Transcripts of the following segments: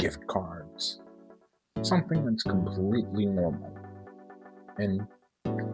gift cards. Something that's completely normal and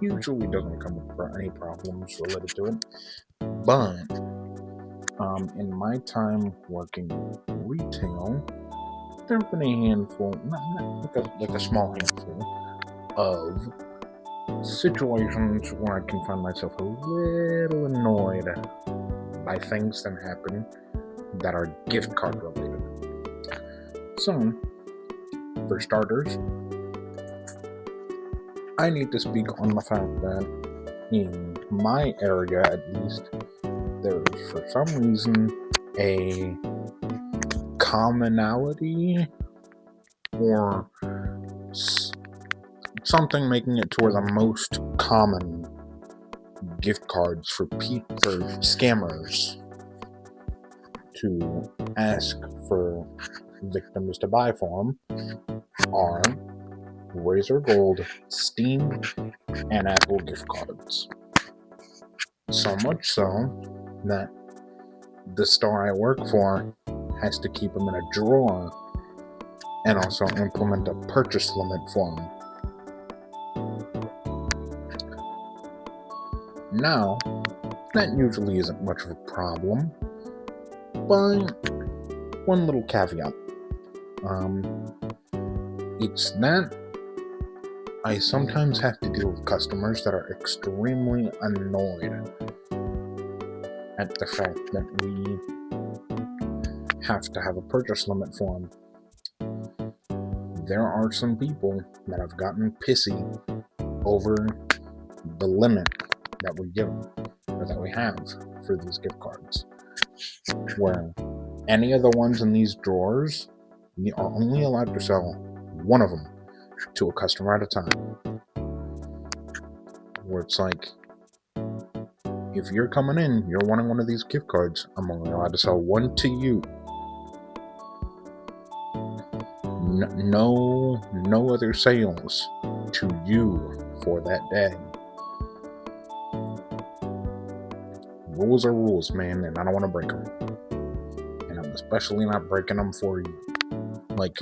usually doesn't come with any problems related to it. But in my time working retail, there have been a handful, not like a small handful, of situations where I can find myself a little annoyed by things that happen that are gift card related. So, for starters, I need to speak on the fact that in my area at least, there's for some reason a commonality or something making it to where the most common gift cards for scammers to ask for victims to buy for them are Razor Gold, Steam, and Apple gift cards. So much so that the store I work for has to keep them in a drawer and also implement a purchase limit for them. Now, that usually isn't much of a problem, but one little caveat. It's that I sometimes have to deal with customers that are extremely annoyed at the fact that we have to have a purchase limit for them. There are some people that have gotten pissy over the limit that we give or that we have for these gift cards, where any of the ones in these drawers, we are only allowed to sell one of them to a customer at a time. Where it's like, if you're coming in, you're wanting one of these gift cards, I'm only allowed to sell one to you. No other sales to you for that day. Rules are rules, man, and I don't want to break them. And I'm especially not breaking them for you. Like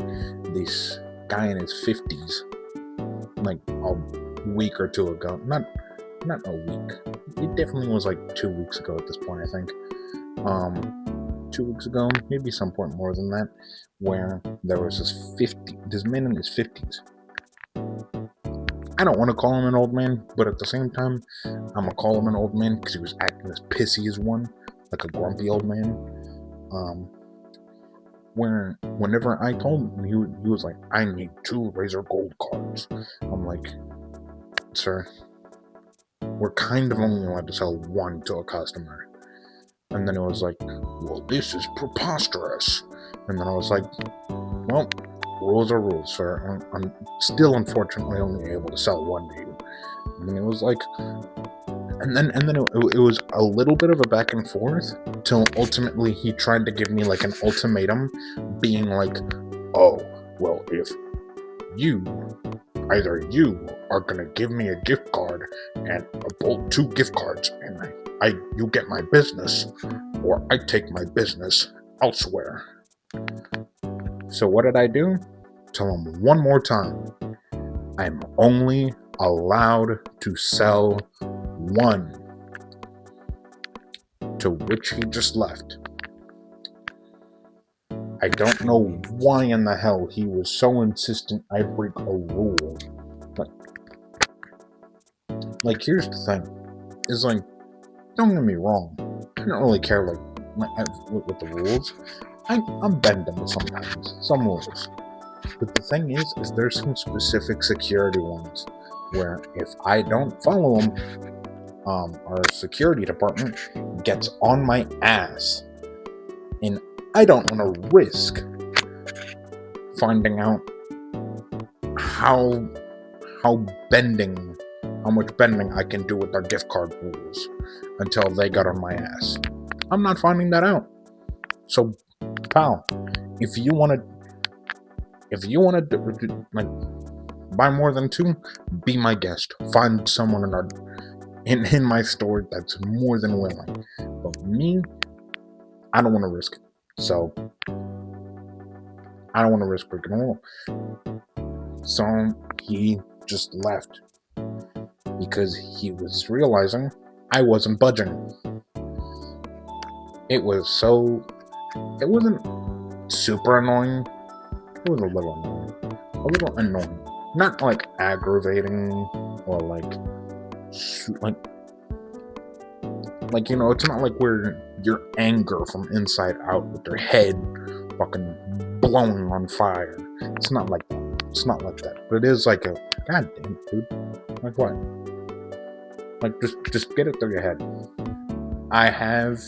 this guy in his 50s, like a week or two ago. Not a week. It definitely was like 2 weeks ago at this point, I think. 2 weeks ago, maybe some point more than that, where there was this man in his 50s. I don't want to call him an old man, but at the same time, I'm gonna call him an old man because he was acting as pissy as one, like a grumpy old man. Where whenever I told him, he was like, I need 2 Razor Gold cards. I'm like, sir, we're kind of only allowed to sell one to a customer. And then it was like, well, this is preposterous. And then I was like, well, rules are rules, sir. I'm still unfortunately only able to sell one to you. And then it was like, and then it was a little bit of a back and forth till ultimately he tried to give me like an ultimatum, being like, oh, well, if either you are gonna give me a gift card and 2 gift cards and you get my business, or I take my business elsewhere. So what did I do? Tell him one more time. I'm only allowed to sell one. To which he just left. I don't know why in the hell he was so insistent I break a rule. Like here's the thing. Is like, don't get me wrong. I don't really care with the rules. I'm bending sometimes, some rules. But the thing is there's some specific security ones where if I don't follow them, our security department gets on my ass, and I don't want to risk finding out how much bending I can do with our gift card rules until they got on my ass. I'm not finding that out. So, pal, if you want to like buy more than 2, be my guest. Find someone in my store that's more than willing. But me, I don't want to risk it. So I don't want to risk breaking a rule. So he just left because he was realizing I wasn't budging. It wasn't super annoying. It was a little annoying. Not like aggravating or like it's not like where your anger from inside out with your head fucking blowing on fire. It's not like that. It's not like that. But it is like a god damn it, dude. Like what? Like just get it through your head. I have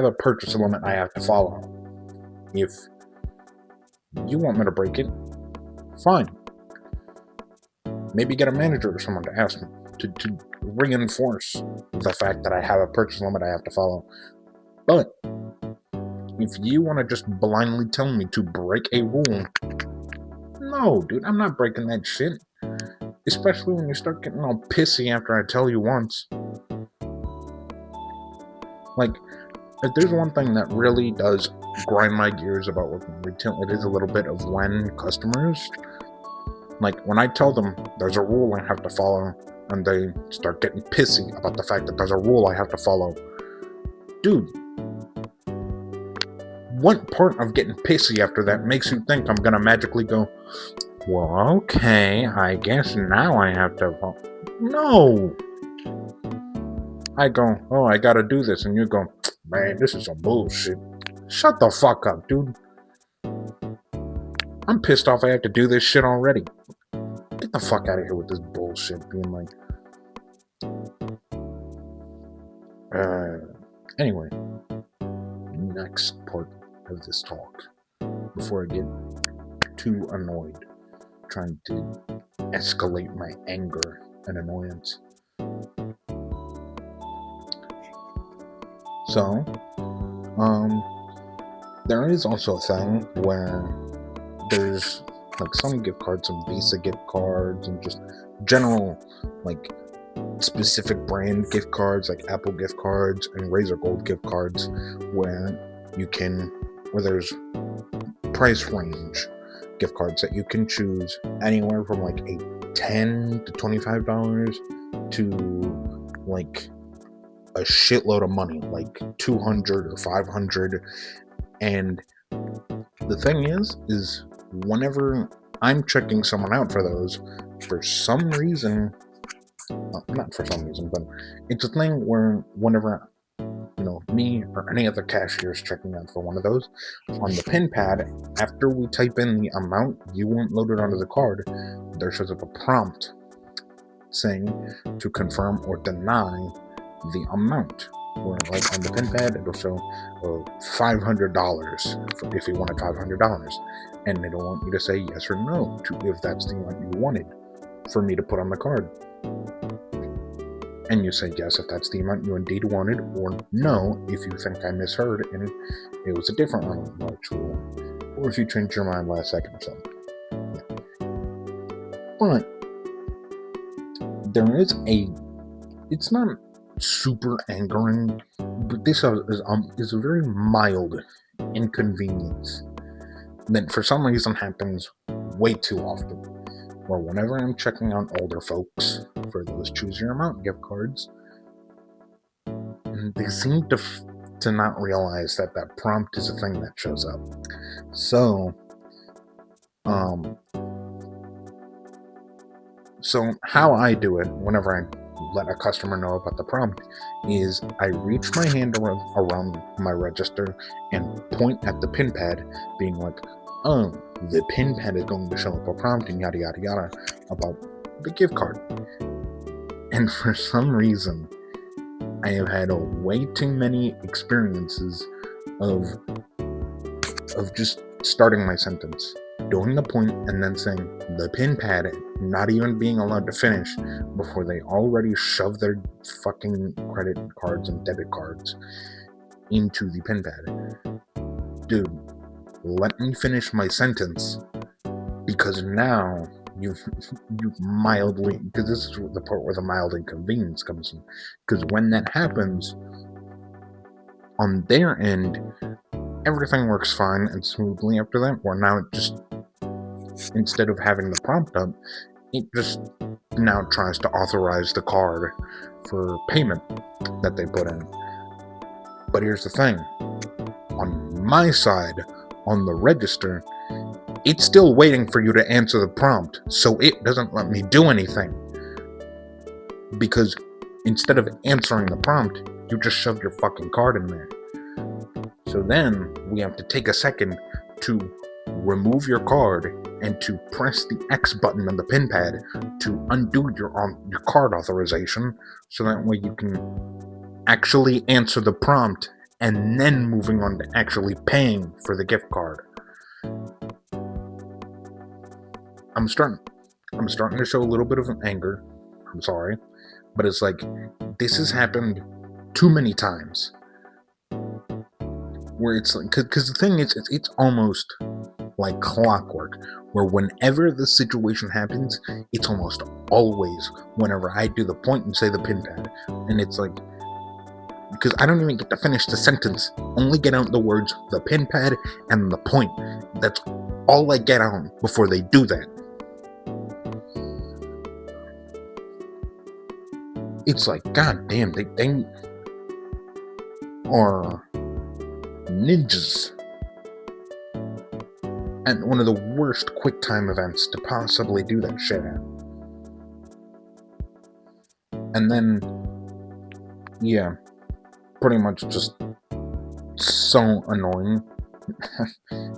a purchase limit I have to follow. If you want me to break it, fine. Maybe get a manager or someone to ask me to reinforce the fact that I have a purchase limit I have to follow. But if you want to just blindly tell me to break a rule, no, dude, I'm not breaking that shit. Especially when you start getting all pissy after I tell you once. Like, if there's one thing that really does grind my gears about working retail, it is a little bit of when customers, like when I tell them there's a rule I have to follow, and they start getting pissy about the fact that there's a rule I have to follow. Dude, what part of getting pissy after that makes you think I'm gonna magically go, well, okay, I guess now I have to follow? No! I go, oh, I gotta do this, and you go, man, this is some bullshit. Shut the fuck up, dude. I'm pissed off I have to do this shit already. Get the fuck out of here with this bullshit being like... Anyway. Next part of this talk. Before I get too annoyed. Trying to escalate my anger and annoyance. So, there is also a thing where there's like some gift cards, some Visa gift cards, and just general like specific brand gift cards like Apple gift cards and Razor Gold gift cards where there's price range gift cards that you can choose anywhere from like a $10 to $25 to like a shitload of money, like $200 or $500. And the thing is whenever I'm checking someone out for those, for some reason, not for some reason, but it's a thing where whenever me or any other cashier is checking out for one of those, on the pin pad, after we type in the amount you want loaded onto the card, there shows up a prompt saying to confirm or deny the amount. Where like on the pin pad, it'll show $500 if you wanted $500, and it'll want you to say yes or no if that's the amount you wanted for me to put on the card. And you say yes if that's the amount you indeed wanted, or no if you think I misheard and it was a different one, actual, or if you changed your mind last second or something. Yeah. But there is it's not super angering, but this is a very mild inconvenience that for some reason happens way too often. Or whenever I'm checking out older folks for those choose your amount gift cards, they seem to not realize that prompt is a thing that shows up. So how I do it whenever I let a customer know about the prompt is I reach my hand around my register and point at the pin pad, being like, oh, the pin pad is going to show up a prompt and yada yada yada about the gift card. And for some reason, I have had way too many experiences of just starting my sentence, doing the point, and then saying the pin pad, not even being allowed to finish before they already shove their fucking credit cards and debit cards into the pin pad. Dude, let me finish my sentence, because now you've mildly, because this is the part where the mild inconvenience comes in, because when that happens on their end everything works fine and smoothly after that, where now it just, instead of having the prompt up, it just now tries to authorize the card for payment that they put in. But here's the thing. On my side, on the register, it's still waiting for you to answer the prompt, so it doesn't let me do anything. Because instead of answering the prompt, you just shoved your fucking card in there. So then we have to take a second to remove your card and to press the X button on the pin pad to undo your card authorization, so that way you can actually answer the prompt and then moving on to actually paying for the gift card. I'm starting to show a little bit of anger. I'm sorry, but it's like, this has happened too many times. Where it's like, because the thing is, it's almost like clockwork, where whenever the situation happens, it's almost always whenever I do the point and say the pin pad. And it's like, because I don't even get to finish the sentence, only get out the words the pin pad and the point. That's all I get out before they do that. It's like, god damn, they are ninjas. And one of the worst quick time events to possibly do that shit at. And then, yeah, pretty much just so annoying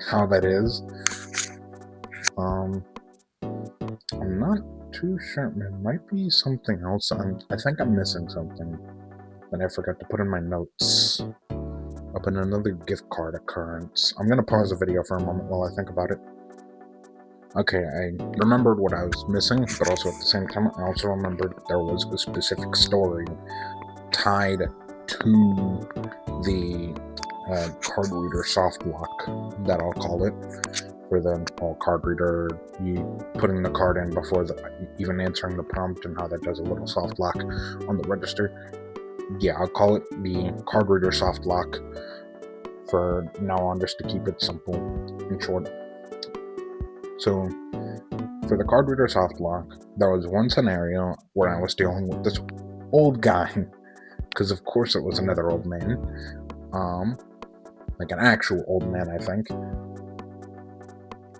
how that is. I'm not too sure. There might be something else. I think I'm missing something that I forgot to put in my notes. Up in another gift card occurrence. I'm gonna pause the video for a moment while I think about it. Okay, I remembered what I was missing, but also at the same time, I also remembered there was a specific story tied to the card reader soft lock, that I'll call it, for the card reader, you putting the card in before even answering the prompt, and how that does a little soft lock on the register. Yeah, I'll call it the card reader soft lock for now on, just to keep it simple and short. So, for the card reader soft lock, there was one scenario where I was dealing with this old guy, because of course it was another old man, like an actual old man, I think,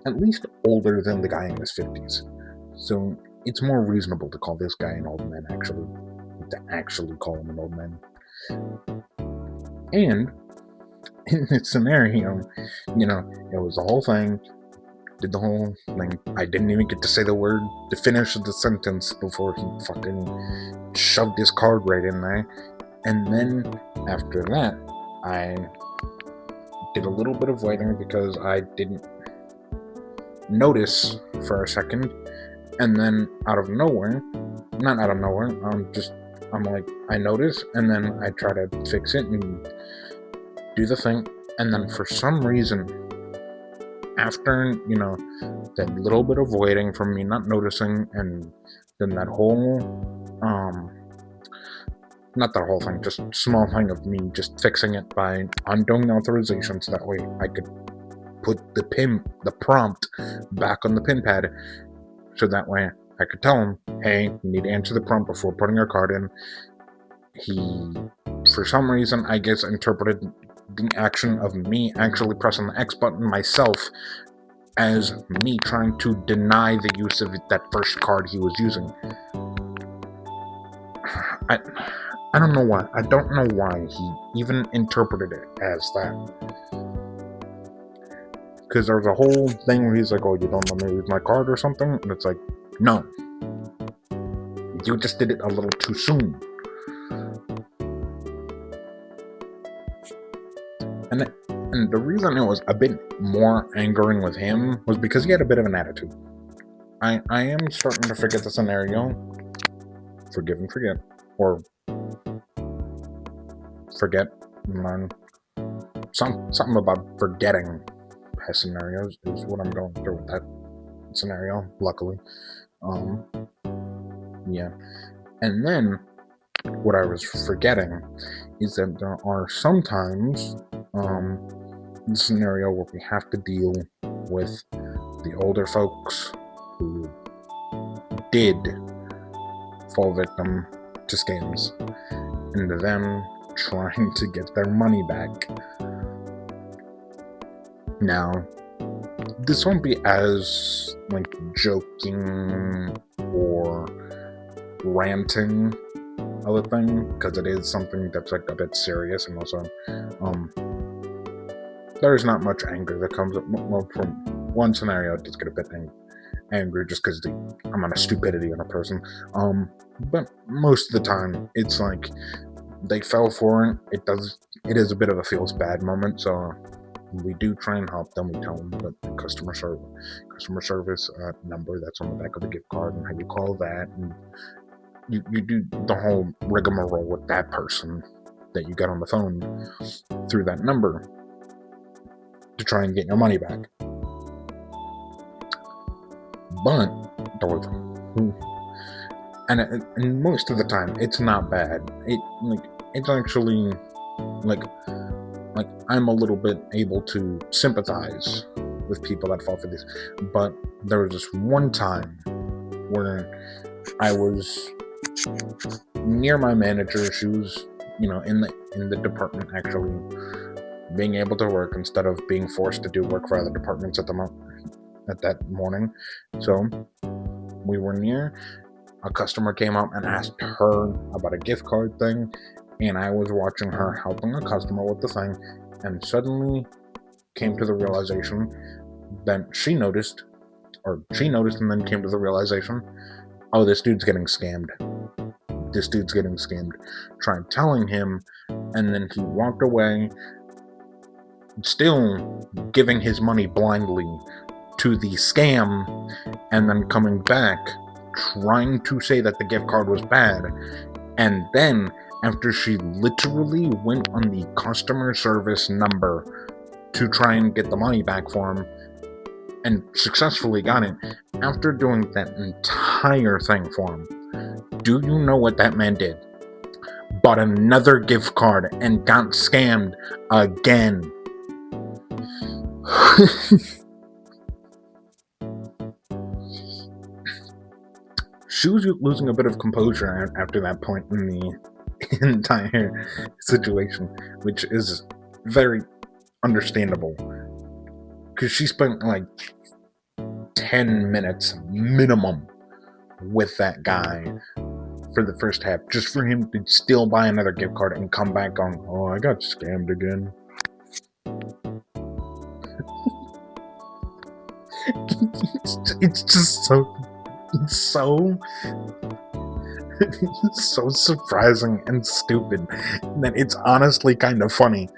at least older than the guy in his 50s. So it's more reasonable to call this guy an old man, actually, to actually call him an old man. And in this scenario, it was the whole thing. Did the whole thing. I didn't even get to say the finish of the sentence before he fucking shoved his card right in there. And then after that, I did a little bit of waiting because I didn't notice for a second. And then not out of nowhere, I'm like, I notice, and then I try to fix it and do the thing. And then for some reason, after, that little bit of waiting from me not noticing, and then that whole, not that whole thing, just small thing of me just fixing it by undoing the authorization, so that way I could put the prompt back on the pin pad, so that way I could tell him, hey, you need to answer the prompt before putting your card in. He, for some reason, I guess, interpreted the action of me actually pressing the X button myself as me trying to deny the use of that first card he was using. I don't know why. I don't know why he even interpreted it as that. Because there's a whole thing where he's like, oh, you don't let me use my card or something? And it's like, no. You just did it a little too soon. And the reason it was a bit more angering with him was because he had a bit of an attitude. I am starting to forget the scenario. Forgive and forget. Or forget. Something about forgetting past scenarios is what I'm going through with that scenario, luckily. Yeah. And then, what I was forgetting is that there are sometimes, scenario where we have to deal with the older folks who did fall victim to scams and them trying to get their money back. Now, this won't be as joking or ranting of a thing, because it is something that's a bit serious, and also there's not much anger that comes up. Well, from one scenario, it does get a bit angry just because the amount of stupidity in a person. But most of the time, it's they fell for it. It is a bit of a feels bad moment, so we do try and help them. We tell them that the customer service number that's on the back of the gift card and how you call that, and you do the whole rigmarole with that person that you got on the phone through that number to try and get your money back. But and most of the time it's not bad. It's actually I'm a little bit able to sympathize with people that fall for this. But there was this one time where I was near my manager. She was, in the department, actually being able to work instead of being forced to do work for other departments at that morning. So we were near. A customer came up and asked her about a gift card thing, and I was watching her helping a customer with the thing, and suddenly came to the realization that she noticed and then came to the realization, oh, this dude's getting scammed. Tried telling him, and then he walked away, still giving his money blindly to the scam, and then coming back trying to say that the gift card was bad. And then after she literally went on the customer service number to try and get the money back for him and successfully got it, after doing that entire thing for him, do you know what that man did? Bought another gift card and got scammed again. She was losing a bit of composure after that point in the entire situation, which is very understandable, because she spent 10 minutes minimum with that guy for the first half, just for him to still buy another gift card and come back going, oh, I got scammed again. It's just so surprising and stupid that it's honestly kind of funny.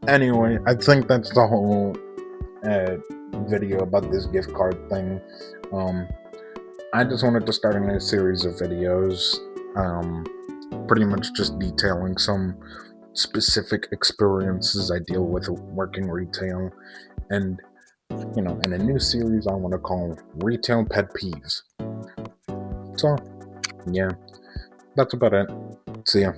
Anyway, I think that's the whole video about this gift card thing. I just wanted to start a new series of videos, pretty much just detailing some specific experiences I deal with working retail, and in a new series I want to call Retail Pet Peeves. So yeah, that's about it. See ya.